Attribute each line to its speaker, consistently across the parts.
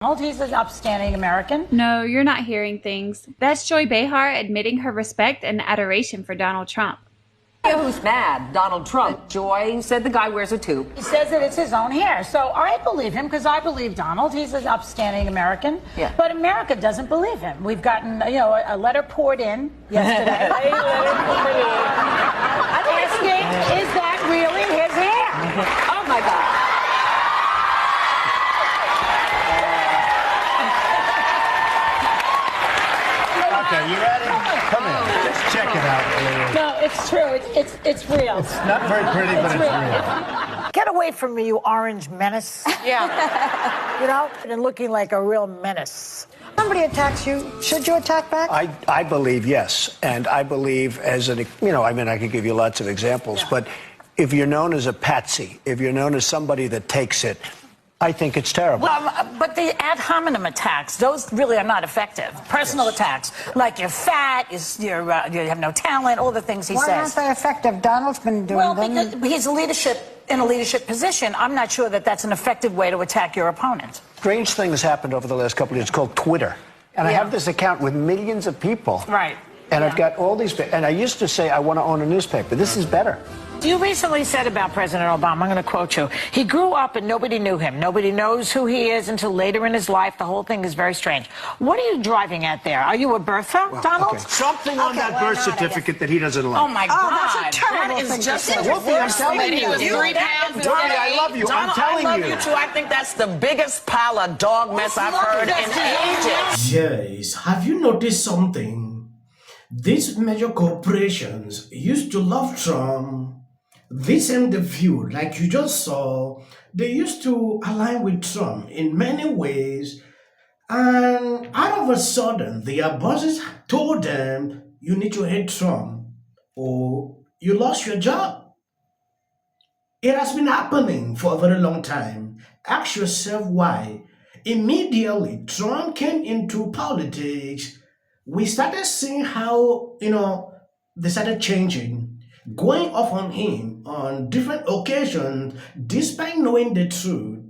Speaker 1: He's an upstanding American.
Speaker 2: No, you're not hearing things. That's Joy Behar admitting her respect and adoration for Donald Trump.
Speaker 3: Who's mad? Donald Trump. Joy said the guy wears a tube.
Speaker 1: He says that it's his own hair. So I believe him because I believe Donald. He's an upstanding American.
Speaker 3: Yeah.
Speaker 1: But America doesn't believe him. We've gotten, a letter poured in yesterday. Asking, is that really his hair?
Speaker 3: Oh, my God.
Speaker 4: Okay, you ready? Come in. Just check it out.
Speaker 1: No, it's true. It's real.
Speaker 4: It's not very pretty, but it's real.
Speaker 1: Get away from me, you orange menace.
Speaker 3: Yeah.
Speaker 1: And looking like a real menace. Somebody attacks you, should you attack back?
Speaker 5: I believe yes, and I believe I could give you lots of examples, but if you're known as a patsy, if you're known as somebody that takes it, I think it's terrible.
Speaker 1: But the ad hominem attacks, those really are not effective. Personal attacks, like you're fat, you have no talent, all the things he says.
Speaker 6: Why aren't they effective? Donald's been doing them.
Speaker 1: Because he's in a leadership position. I'm not sure that that's an effective way to attack your opponent.
Speaker 5: Strange things happened over the last couple of years. It's called Twitter. And I have this account with millions of people.
Speaker 1: Right.
Speaker 5: And I've got all these, and I used to say I want to own a newspaper. This is better.
Speaker 1: You recently said about President Obama, I'm going to quote you, he grew up and nobody knew him. Nobody knows who he is until later in his life. The whole thing is very strange. What are you driving at there? Are you a birther, Donald?
Speaker 5: Okay. Something on that birth certificate that he doesn't like.
Speaker 1: Oh, my God.
Speaker 6: That's a terrible
Speaker 1: that
Speaker 6: thing
Speaker 1: is just
Speaker 6: to say.
Speaker 5: Wolfie, I'm telling you.
Speaker 7: He was 3 pounds.
Speaker 5: Donnie, I love you.
Speaker 7: Donald,
Speaker 5: I'm telling
Speaker 7: I love
Speaker 5: you.
Speaker 7: you too. I think that's the biggest pile of dog mess I've heard in ages.
Speaker 8: Yes, have you noticed something? These major corporations used to love Trump. This and the view, like you just saw, they used to align with Trump in many ways. And out of a sudden, their bosses told them, you need to hate Trump or you lost your job. It has been happening for a very long time. Ask yourself why. Immediately, Trump came into politics. We started seeing how, they started changing. Going off on him on different occasions despite knowing the truth.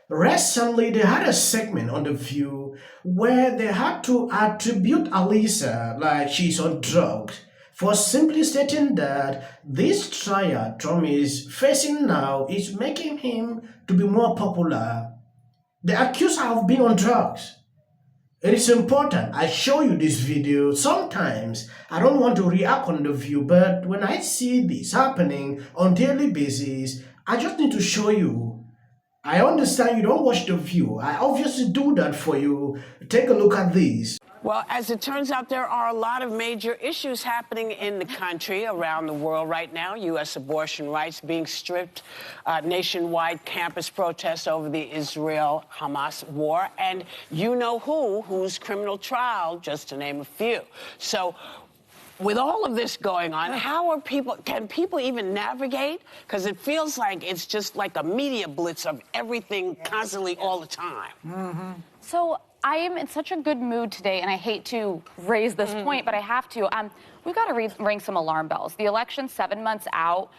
Speaker 8: Recently, they had a segment on The View where they had to attribute Allyssa like she's on drugs for simply stating that this trial Trump is facing now is making him to be more popular. They accuse her of being on drugs. It is important I show you this video. Sometimes I don't want to react on The View, but when I see this happening on daily basis, I just need to show you. I understand you don't watch The View. I obviously do that for you. Take a look at this.
Speaker 7: Well, as it turns out, there are a lot of major issues happening in the country, around the world right now. U.S. abortion rights being stripped, nationwide campus protests over the Israel-Hamas war, and whose criminal trial, just to name a few. So, with all of this going on, can people even navigate? Because it feels like it's just like a media blitz of everything constantly all the time.
Speaker 9: Mm-hmm. So I am in such a good mood today, and I hate to raise this point, but I have to. We've got to ring some alarm bells. The election's 7 months out.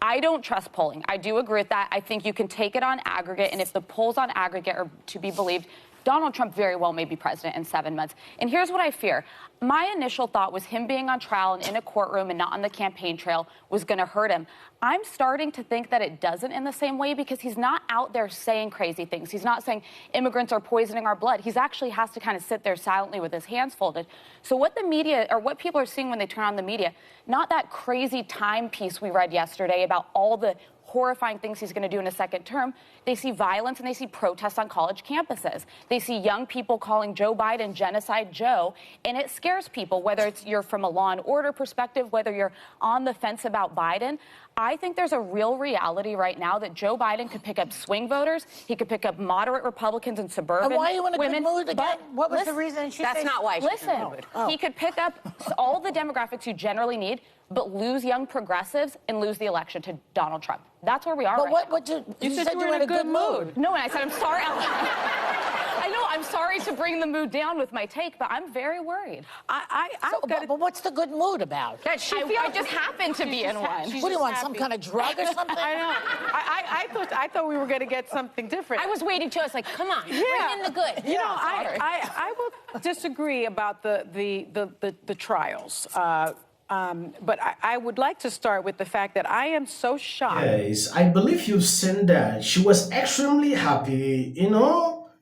Speaker 9: I don't trust polling. I do agree with that. I think you can take it on aggregate, and if the polls on aggregate are to be believed, Donald Trump very well may be president in 7 months. And here's what I fear. My initial thought was him being on trial and in a courtroom and not on the campaign trail was going to hurt him. I'm starting to think that it doesn't in the same way because he's not out there saying crazy things. He's not saying immigrants are poisoning our blood. He's actually has to kind of sit there silently with his hands folded. So what the media, or what people are seeing when they turn on the media, not that crazy timepiece we read yesterday about all the horrifying things he's going to do in a second term. They see violence and they see protests on college campuses. They see young people calling Joe Biden Genocide Joe, and it scares people, whether you're from a law and order perspective, whether you're on the fence about Biden. I think there's a real reality right now that Joe Biden could pick up swing voters. He could pick up moderate Republicans and suburban women.
Speaker 1: And why are you in a good mood again? What was the reason?
Speaker 3: That's not why she's in a good mood.
Speaker 9: He could pick up all the demographics you generally need, but lose young progressives and lose the election to Donald Trump. That's where we are
Speaker 1: You said you were in a good mood.
Speaker 9: No, and I said, I'm sorry. I know, I'm sorry to bring the mood down with my take, but I'm very worried.
Speaker 1: But what's the good mood about?
Speaker 9: That I just happen to be in one.
Speaker 1: What do you want, some kind of drug or something?
Speaker 3: I know. I thought we were going to get something different.
Speaker 9: I was waiting too. I was like, come on, bring in the good.
Speaker 3: You know, I will disagree about the trials. But I would like to start with the fact that I am so shocked.
Speaker 8: Yes, I believe you've seen that. She was extremely happy,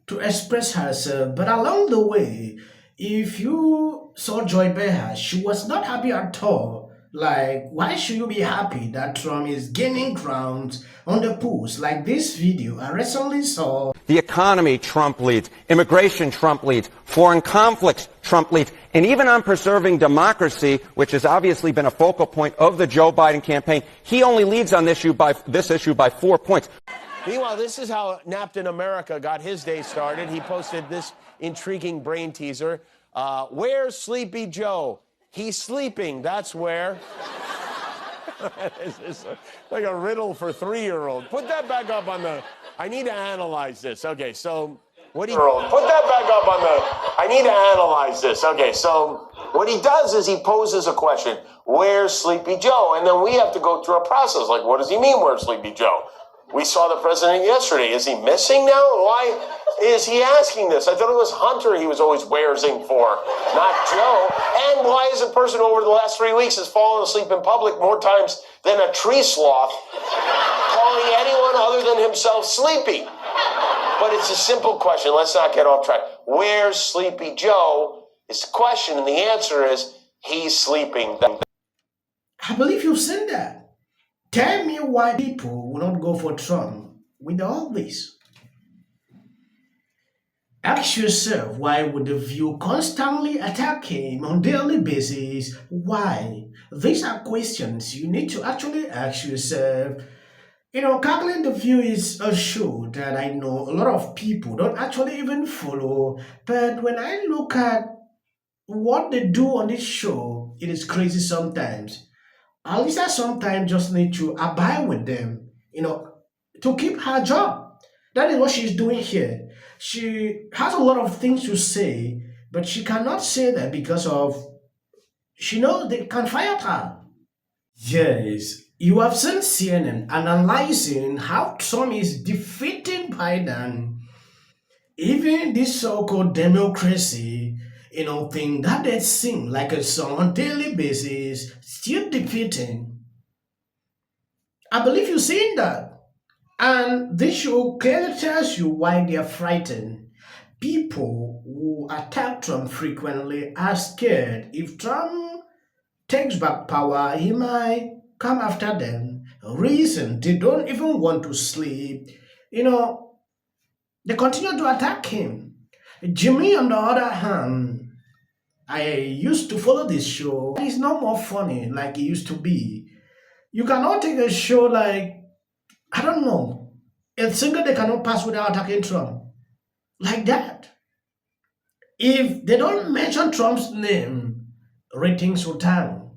Speaker 8: to express herself. But along the way, if you saw Joy Behar, she was not happy at all. Like, why should you be happy that Trump is gaining ground on the polls? Like this video I recently saw.
Speaker 10: The economy, Trump leads. Immigration, Trump leads. Foreign conflicts, Trump leads. And even on preserving democracy, which has obviously been a focal point of the Joe Biden campaign, he only leads on this issue by 4 points.
Speaker 4: Meanwhile, this is how Napton America got his day started. He posted this intriguing brain teaser. Where's Sleepy Joe? He's sleeping, that's where. It's like a riddle for 3-year-olds. Put that back up on the... I need to analyze this. Okay, so... Put that back up on the... I need to analyze this. Okay, so what he does is he poses a question. Where's Sleepy Joe? And then we have to go through a process. Like, what does he mean, where's Sleepy Joe? We saw the president yesterday. Is he missing now? Why is he asking this? I thought it was Hunter he was always wearsing for, not Joe. And why is a person over the last 3 weeks has fallen asleep in public more times than a tree sloth, calling anyone other than himself sleepy? But it's a simple question. Let's not get off track. Where's Sleepy Joe is the question, and the answer is he's sleeping.
Speaker 8: I believe you've seen that. Tell me why people will not go for Trump with all this. Ask yourself, why would the View constantly attack him on a daily basis? Why? These are questions you need to actually ask yourself. Calculating the View is a show that I know a lot of people don't actually even follow. But when I look at what they do on this show, it is crazy sometimes. Allyssa sometimes just need to abide with them, to keep her job. That is what she's doing here. She has a lot of things to say, but she cannot say that because she knows they can fire her. Yes, you have seen CNN analyzing how Trump is defeating Biden. Even this so-called democracy, thing that they sing like a song on a daily basis, still defeating. I believe you've seen that. And this show clearly tells you why they are frightened. People who attack Trump frequently are scared. If Trump takes back power, he might come after them. Reason they don't even want to sleep. They continue to attack him. Jimmy, on the other hand, I used to follow this show. It's no more funny like it used to be. You cannot take a show like, I don't know, a single day cannot pass without attacking Trump. Like that. If they don't mention Trump's name, ratings will down.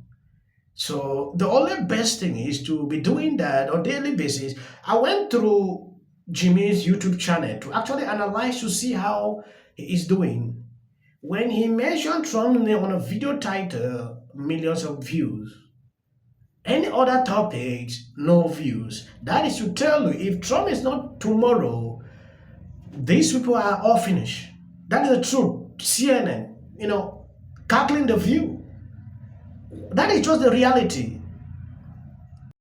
Speaker 8: So the only best thing is to be doing that on a daily basis. I went through Jimmy's YouTube channel to actually analyze to see how he is doing. When he mentioned Trump's name on a video title, millions of views. Any other topics, no views. That is to tell you, if Trump is not tomorrow, these people are all finished. That is the truth. CNN, calculating the View. That is just the reality.